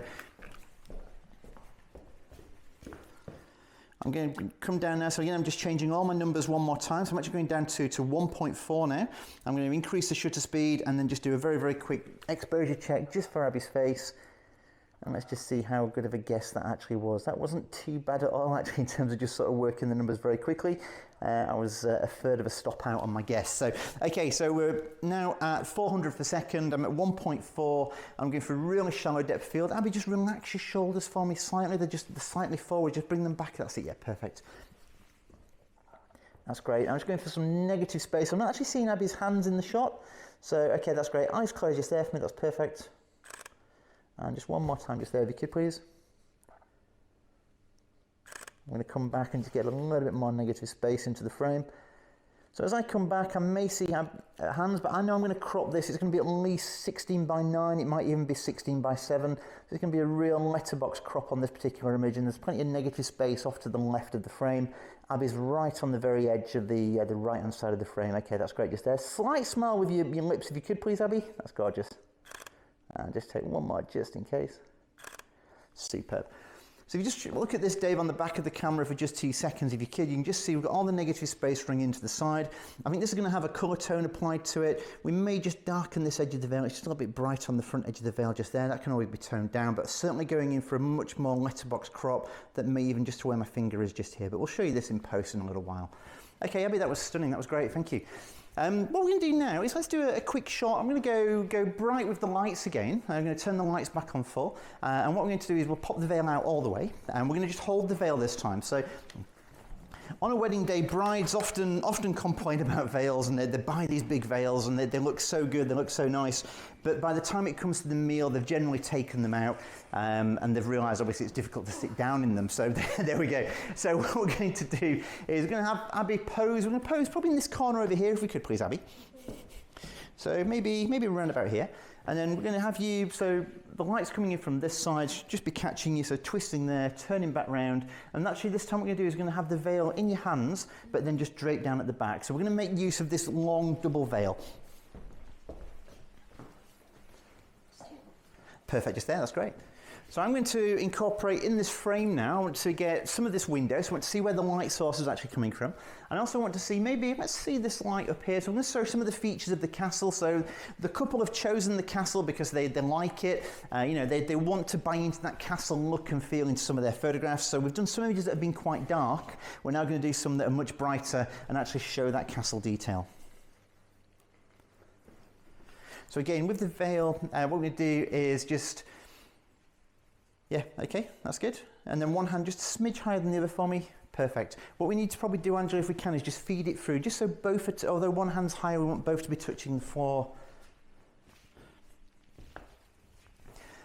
I'm going to come down now, so again I'm just changing all my numbers one more time, so I'm actually going down to 1.4 now. I'm going to increase the shutter speed and then just do a very, very quick exposure check just for Abby's face. And let's just see how good of a guess that actually was. That wasn't too bad at all actually in terms of just sort of working the numbers very quickly. I was a third of a stop out on my guess. So, okay, so we're now at 400 per second. I'm at 1.4. I'm going for a really shallow depth field. Abby, just relax your shoulders for me slightly. They're just slightly forward. Just bring them back. That's it. Yeah, perfect. That's great. I'm just going for some negative space. I'm not actually seeing Abby's hands in the shot. So, okay, that's great. Eyes closed just there for me. That's perfect. And just one more time just there if you could, please. I'm going to come back and just get a little bit more negative space into the frame. So as I come back, I may see hands, but I know I'm going to crop this. It's going to be at least 16 by 9. It might even be 16 by 7. So it's going to be a real letterbox crop on this particular image, and there's plenty of negative space off to the left of the frame. Abby's right on the very edge of the right-hand side of the frame. Okay, that's great just there. Slight smile with your lips if you could, please, Abby. That's gorgeous. And just take one more just in case. Superb. So if you just look at this, Dave, on the back of the camera for just 2 seconds, if you could, you can just see we've got all the negative space running into the side. I think this is going to have a colour tone applied to it. We may just darken this edge of the veil. It's just a little bit bright on the front edge of the veil just there. That can always be toned down, but certainly going in for a much more letterbox crop that may even just to where my finger is just here. But we'll show you this in post in a little while. Okay, Abby, that was stunning. That was great. Thank you. What we're going to do now is let's do a quick shot. I'm going to go bright with the lights again. I'm going to turn the lights back on full. And what we're going to do is we'll pop the veil out all the way. And we're going to just hold the veil this time. So on a wedding day, brides often complain about veils, and they buy these big veils and they look so good, they look so nice. But by the time it comes to the meal, they've generally taken them out and they've realised obviously it's difficult to sit down in them. So there we go. So what we're going to do is we're going to have Abby pose. We're going to pose probably in this corner over here, if we could please, Abby. So maybe around about here. And then we're going to have you, so the light's coming in from this side, just be catching you, so twisting there, turning back round. And actually this time what we're going to do is we're going to have the veil in your hands, but then just drape down at the back. So we're going to make use of this long double veil. Perfect, just there, that's great. So I'm going to incorporate in this frame now. I want to get some of this window, so I want to see where the light source is actually coming from. And I also want to see, maybe, let's see this light up here. So I'm going to show some of the features of the castle. So the couple have chosen the castle because they like it. You know, they want to buy into that castle look and feel in some of their photographs. So we've done some images that have been quite dark. We're now going to do some that are much brighter and actually show that castle detail. So again, with the veil, what we're going to do is just, yeah, okay, that's good. And then one hand just a smidge higher than the other for me. Perfect. What we need to probably do, Angela, if we can, is just feed it through, just so both are, although one hand's higher, we want both to be touching the floor.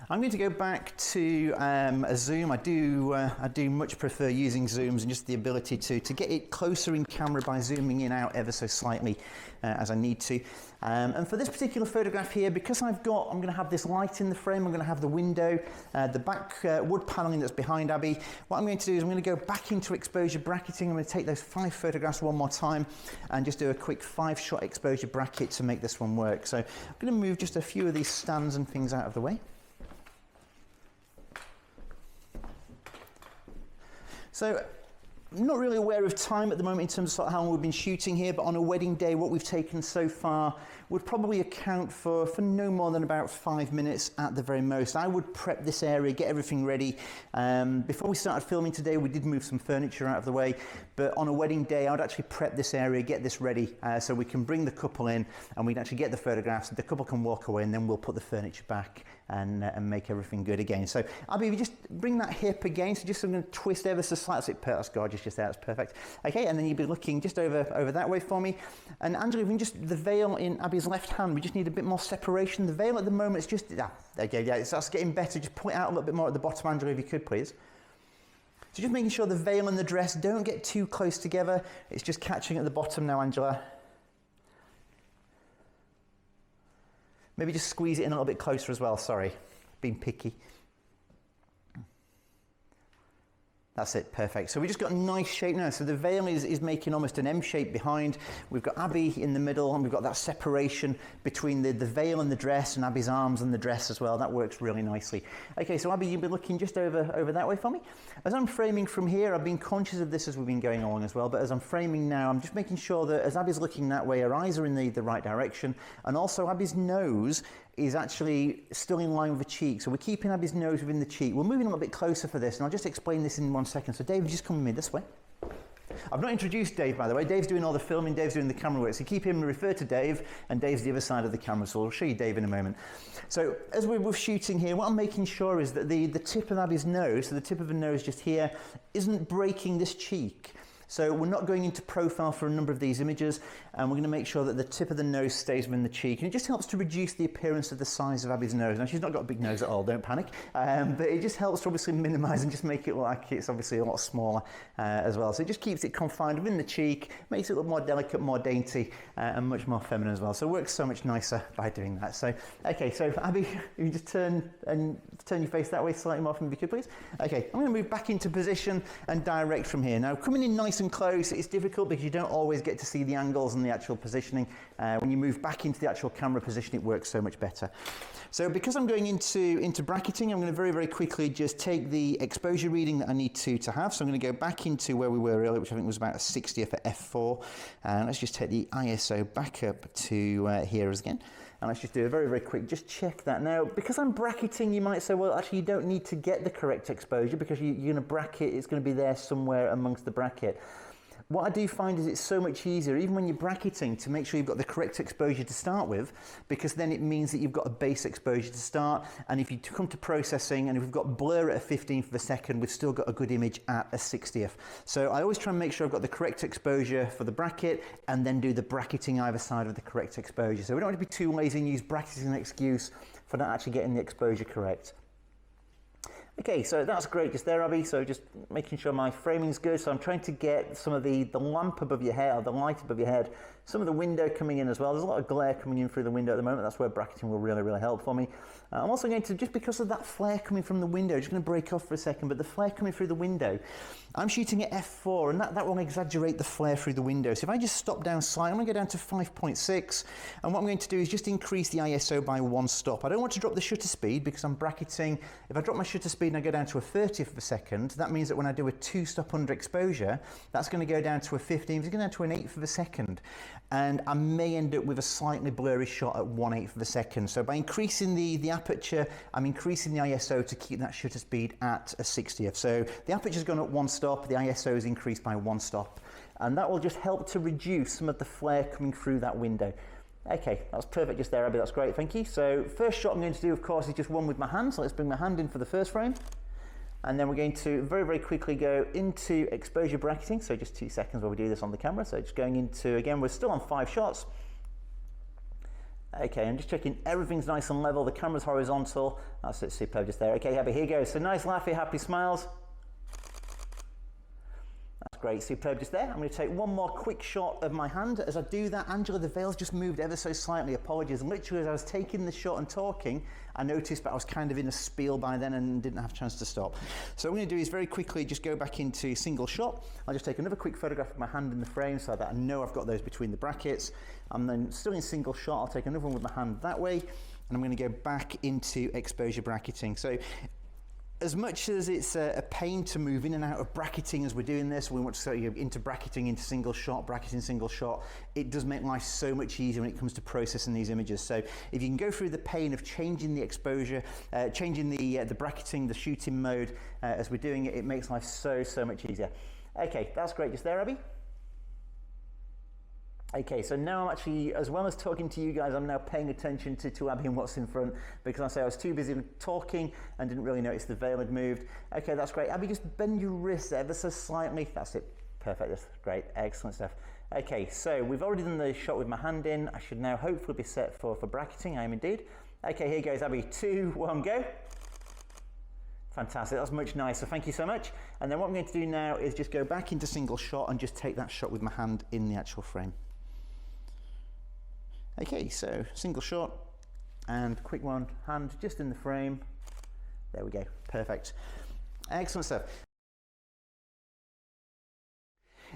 I'm going to go back to a zoom. I do much prefer using zooms and just the ability to get it closer in camera by zooming in out ever so slightly as I need to. And for this particular photograph here, because I'm going to have this light in the frame, I'm going to have the window, the back wood paneling that's behind Abby. What I'm going to do is I'm going to go back into exposure bracketing. I'm going to take those 5 photographs one more time and just do a quick 5-shot exposure bracket to make this one work. So I'm going to move just a few of these stands and things out of the way. So I'm not really aware of time at the moment in terms of sort of how long we've been shooting here, but on a wedding day, what we've taken so far would probably account for no more than about 5 minutes at the very most. I would prep this area, get everything ready. Before we started filming today, we did move some furniture out of the way, but on a wedding day, I would actually prep this area, get this ready, so we can bring the couple in and we can actually get the photographs, the couple can walk away, and then we'll put the furniture back and make everything good again. So Abby, if you just bring that hip again, so just I'm going to twist ever so slightly. That's gorgeous, just there, that's perfect. Okay, and then you'd be looking just over that way for me. And Angela, if we can just, the veil in Abby's left hand, we just need a bit more separation. The veil at the moment is just, okay, yeah, that's getting better. Just pull it out a little bit more at the bottom, Angela, if you could, please. So just making sure the veil and the dress don't get too close together. It's just catching at the bottom now, Angela. Maybe just squeeze it in a little bit closer as well, sorry, being picky. That's it, perfect. So we just got a nice shape now. So the veil is making almost an M shape behind. We've got Abby in the middle, and we've got that separation between the veil and the dress, and Abby's arms and the dress as well. That works really nicely. Okay, so Abby, you've been looking just over that way for me. As I'm framing from here, I've been conscious of this as we've been going along as well, but as I'm framing now, I'm just making sure that as Abby's looking that way, her eyes are in the right direction, and also Abby's nose is actually still in line with the cheek. So we're keeping Abby's nose within the cheek. We're moving a little bit closer for this, and I'll just explain this in 1 second. So Dave, just come with me this way. I've not introduced Dave, by the way. Dave's doing all the filming, Dave's doing the camera work. So keep him referred to Dave, and Dave's the other side of the camera. So I'll show you Dave in a moment. So as we're shooting here, what I'm making sure is that the tip of Abby's nose, so the tip of her nose just here, isn't breaking this cheek. So we're not going into profile for a number of these images, and we're going to make sure that the tip of the nose stays within the cheek, and it just helps to reduce the appearance of the size of Abby's nose. Now, she's not got a big nose at all, don't panic, but it just helps to obviously minimise and just make it look like it's obviously a lot smaller as well. So it just keeps it confined within the cheek, makes it look more delicate, more dainty, and much more feminine as well. So it works so much nicer by doing that. So, okay, so Abby, you just turn your face that way slightly more from me, if you could, please. Okay, I'm going to move back into position and direct from here. Now, coming in nice nice and close, it's difficult because you don't always get to see the angles and the actual positioning. When you move back into the actual camera position, it works so much better. So because I'm going into bracketing, I'm going to very, very quickly just take the exposure reading that I need to have. So I'm going to go back into where we were earlier, which I think was about a 60th at f4. And let's just take the ISO back up to here again. And let's just do a very, very quick, just check that. Now, because I'm bracketing, you might say, well, actually, you don't need to get the correct exposure because you're going to bracket, it's going to be there somewhere amongst the bracket. What I do find is it's so much easier, even when you're bracketing, to make sure you've got the correct exposure to start with, because then it means that you've got a base exposure to start. And if you come to processing, and if we've got blur at a 15th of a second, we've still got a good image at a 60th. So I always try and make sure I've got the correct exposure for the bracket, and then do the bracketing either side of the correct exposure. So we don't want to be too lazy and use bracketing as an excuse for not actually getting the exposure correct. Okay, so that's great just there, Abby. So just making sure my framing's good. So I'm trying to get some of the lamp above your head, or the light above your head, some of the window coming in as well. There's a lot of glare coming in through the window at the moment. That's where bracketing will really, really help for me. I'm also going to, just because of that flare coming from the window, just going to break off for a second, but the flare coming through the window, I'm shooting at f4, and that will exaggerate the flare through the window. So if I just stop down slightly, I'm going to go down to 5.6, and what I'm going to do is just increase the ISO by 1 stop. I don't want to drop the shutter speed because I'm bracketing. If I drop my shutter speed and I go down to a 30th of a second, that means that when I do a 2-stop underexposure, that's going to go down to a 15th, it's going down to an 1/8 of a second. And I may end up with a slightly blurry shot at 1/8 of a second. So by increasing the aperture, I'm increasing the ISO to keep that shutter speed at a 60th. So the aperture's gone up 1 stop, the ISO is increased by 1 stop. And that will just help to reduce some of the flare coming through that window. Okay, that's perfect just there, Abby, that's great, thank you. So first shot I'm going to do, of course, is just one with my hand. So let's bring my hand in for the first frame. And then we're going to very, very quickly go into exposure bracketing. So just 2 seconds while we do this on the camera. So just going into, again, we're still on 5 shots. Okay, I'm just checking everything's nice and level. The camera's horizontal. That's it, superb just there. Okay, Abby, here goes. So nice, laughy, happy smiles. That's great, superb just there. I'm going to take one more quick shot of my hand. As I do that, Angela, the veil's just moved ever so slightly. Apologies. Literally, as I was taking the shot and talking, I noticed, but I was kind of in a spiel by then and didn't have a chance to stop. So what I'm going to do is very quickly just go back into single shot. I'll just take another quick photograph of my hand in the frame so that I know I've got those between the brackets. And then still in single shot, I'll take another one with my hand that way. And I'm going to go back into exposure bracketing. So as much as it's a pain to move in and out of bracketing as we're doing this, we want to go into bracketing, into single shot, bracketing, single shot, it does make life so much easier when it comes to processing these images. So if you can go through the pain of changing the exposure, changing the bracketing, the shooting mode as we're doing it, it makes life so much easier. Okay, that's great just there, Abby. Okay, so now I'm actually, as well as talking to you guys, I'm now paying attention to Abby and what's in front, because I say I was too busy talking and didn't really notice the veil had moved. Okay, that's great. Abby, just bend your wrist ever so slightly. That's it. Perfect. That's great. Excellent stuff. Okay, so we've already done the shot with my hand in. I should now hopefully be set for bracketing. I am indeed. Okay, here goes, Abby. 2, 1, go. Fantastic. That's much nicer. Thank you so much. And then what I'm going to do now is just go back into single shot and just take that shot with my hand in the actual frame. Okay, so single shot and quick one, hand just in the frame. There we go, perfect. Excellent stuff.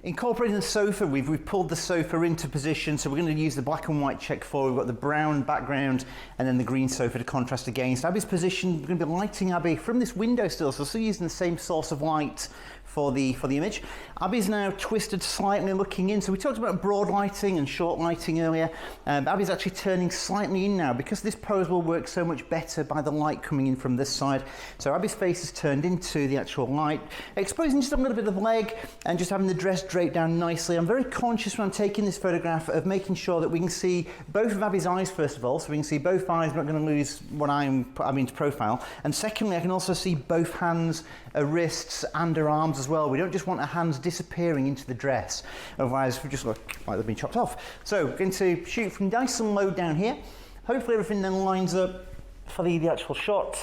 Incorporating the sofa, we've pulled the sofa into position, so we're going to use the black and white check for. We've got the brown background and then the green sofa to contrast against. Abby's position, we're going to be lighting Abby from this window still, so still using the same source of light for the image. Abby's now twisted slightly looking in. So we talked about broad lighting and short lighting earlier. Abby's actually turning slightly in now because this pose will work so much better by the light coming in from this side. So Abby's face is turned into the actual light, exposing just a little bit of leg and just having the dress draped down nicely. I'm very conscious when I'm taking this photograph of making sure that we can see both of Abby's eyes first of all, so we can see both eyes. I'm not going to lose what I'm into profile. And secondly, I can also see both hands, her wrists and her arms as well. We don't just want our hands disappearing into the dress, otherwise we just look like they've been chopped off. So we're going to shoot from nice and low down here. Hopefully everything then lines up for the actual shot.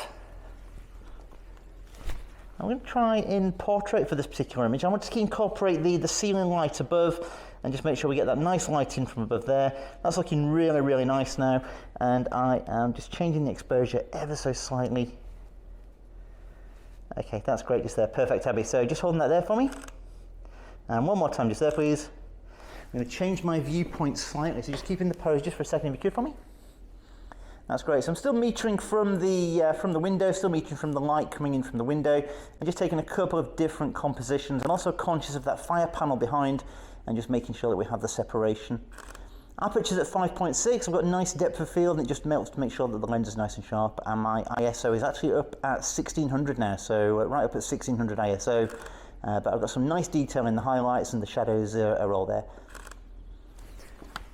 I'm going to try in portrait for this particular image. I want to incorporate the ceiling light above and just make sure we get that nice light in from above there. That's looking really, really nice now, and I am just changing the exposure ever so slightly. Okay, that's great just there. Perfect, Abby. So just holding that there for me. And one more time just there, please. I'm going to change my viewpoint slightly, so just keep in the pose just for a second if you could for me. That's great. So I'm still metering from the window, still metering from the light coming in from the window. I'm just taking a couple of different compositions. I'm also conscious of that fire panel behind and just making sure that we have the separation. Aperture's at 5.6. I've got a nice depth of field and it just melts to make sure that the lens is nice and sharp. And my ISO is actually up at 1600 now, so right up at 1600 ISO. But I've got some nice detail in the highlights and the shadows are all there.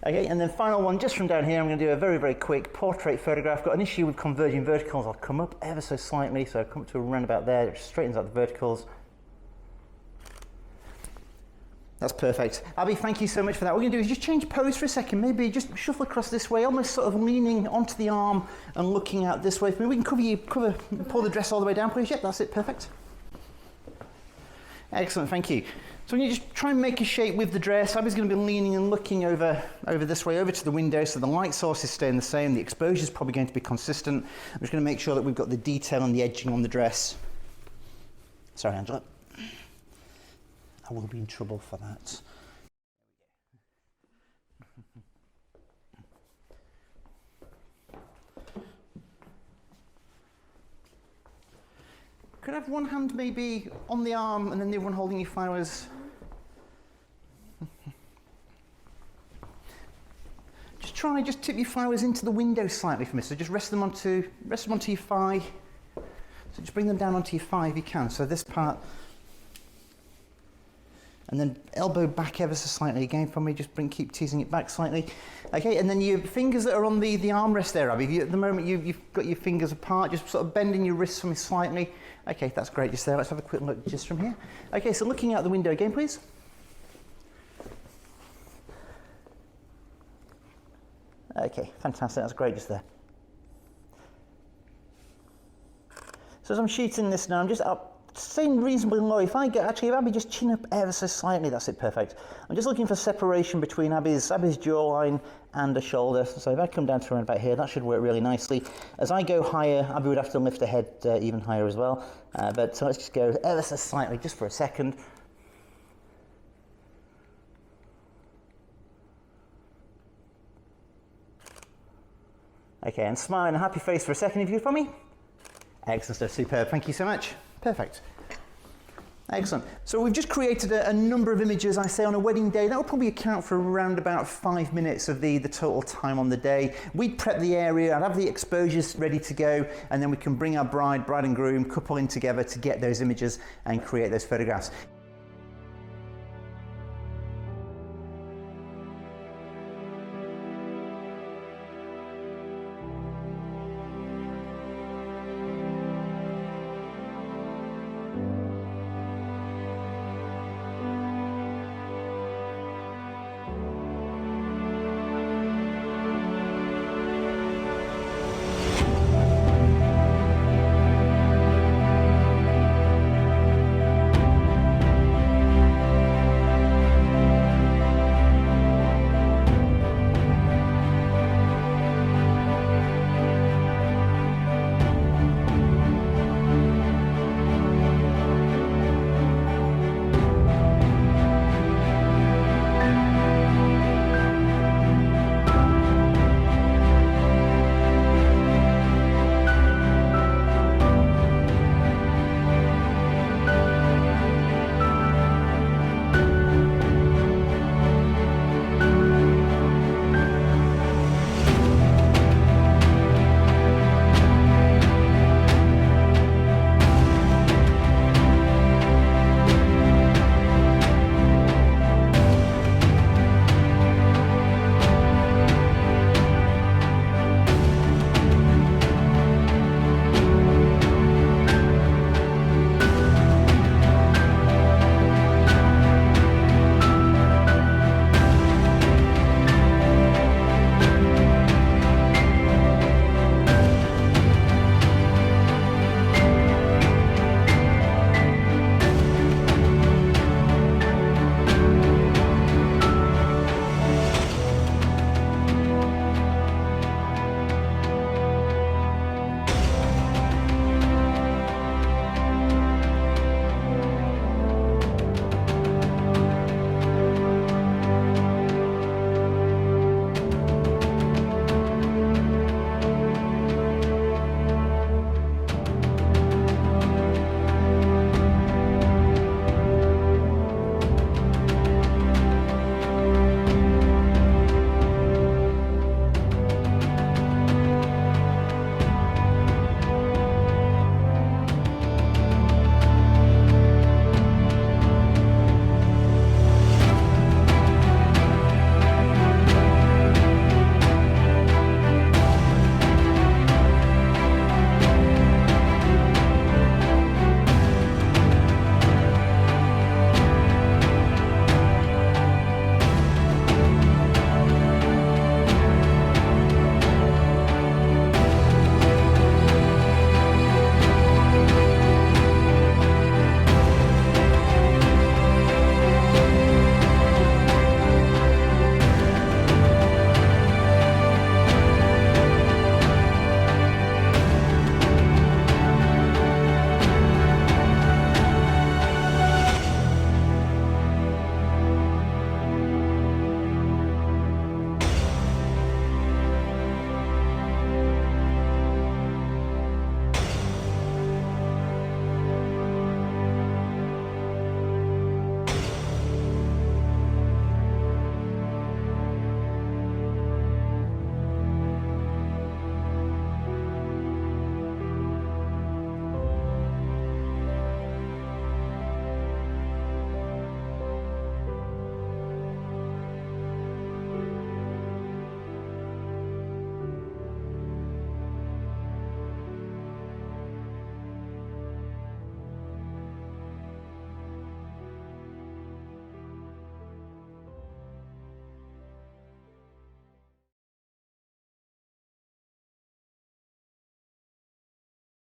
Okay, and then final one, just from down here, I'm going to do a very, very quick portrait photograph. Got an issue with converging verticals. I'll come up ever so slightly, so I'll come up to around about there, it straightens out the verticals. That's perfect. Abby, thank you so much for that. What we're going to do is just change pose for a second, maybe just shuffle across this way, almost sort of leaning onto the arm and looking out this way. Maybe we can pull the dress all the way down, please. Yep, that's it, perfect. Excellent, thank you. So when you just try and make a shape with the dress, Abby's going to be leaning and looking over this way, over to the window, so the light source is staying the same, the exposure is probably going to be consistent. I'm just going to make sure that we've got the detail and the edging on the dress. Sorry, Angela. I will be in trouble for that. Could I have one hand maybe on the arm and then the other one holding your flowers? Just tip your flowers into the window slightly for me. So just rest them onto your thigh. So just bring them down onto your thigh if you can. So this part. And then elbow back ever so slightly again for me, just keep teasing it back slightly. Okay, and then your fingers that are on the armrest there, Abby, at the moment you've got your fingers apart, just sort of bending your wrists for me slightly. Okay, that's great just there. Let's have a quick look just from here. Okay, so looking out the window again, please. Okay, fantastic, that's great just there. So as I'm shooting this now, I'm just up, staying reasonably low. If Abby just chin up ever so slightly, that's it, perfect. I'm just looking for separation between Abby's jawline and the shoulder. So if I come down to around about here, that should work really nicely. As I go higher, Abby would have to lift her head even higher as well. But so let's just go ever so slightly, just for a second. Okay, and smile and a happy face for a second if you could for me. Excellent stuff, superb, thank you so much. Perfect. Excellent. So we've just created a number of images, I say, on a wedding day. That will probably account for around about 5 minutes of the total time on the day. We'd prep the area, I'd have the exposures ready to go, and then we can bring our bride and groom, couple in together to get those images and create those photographs.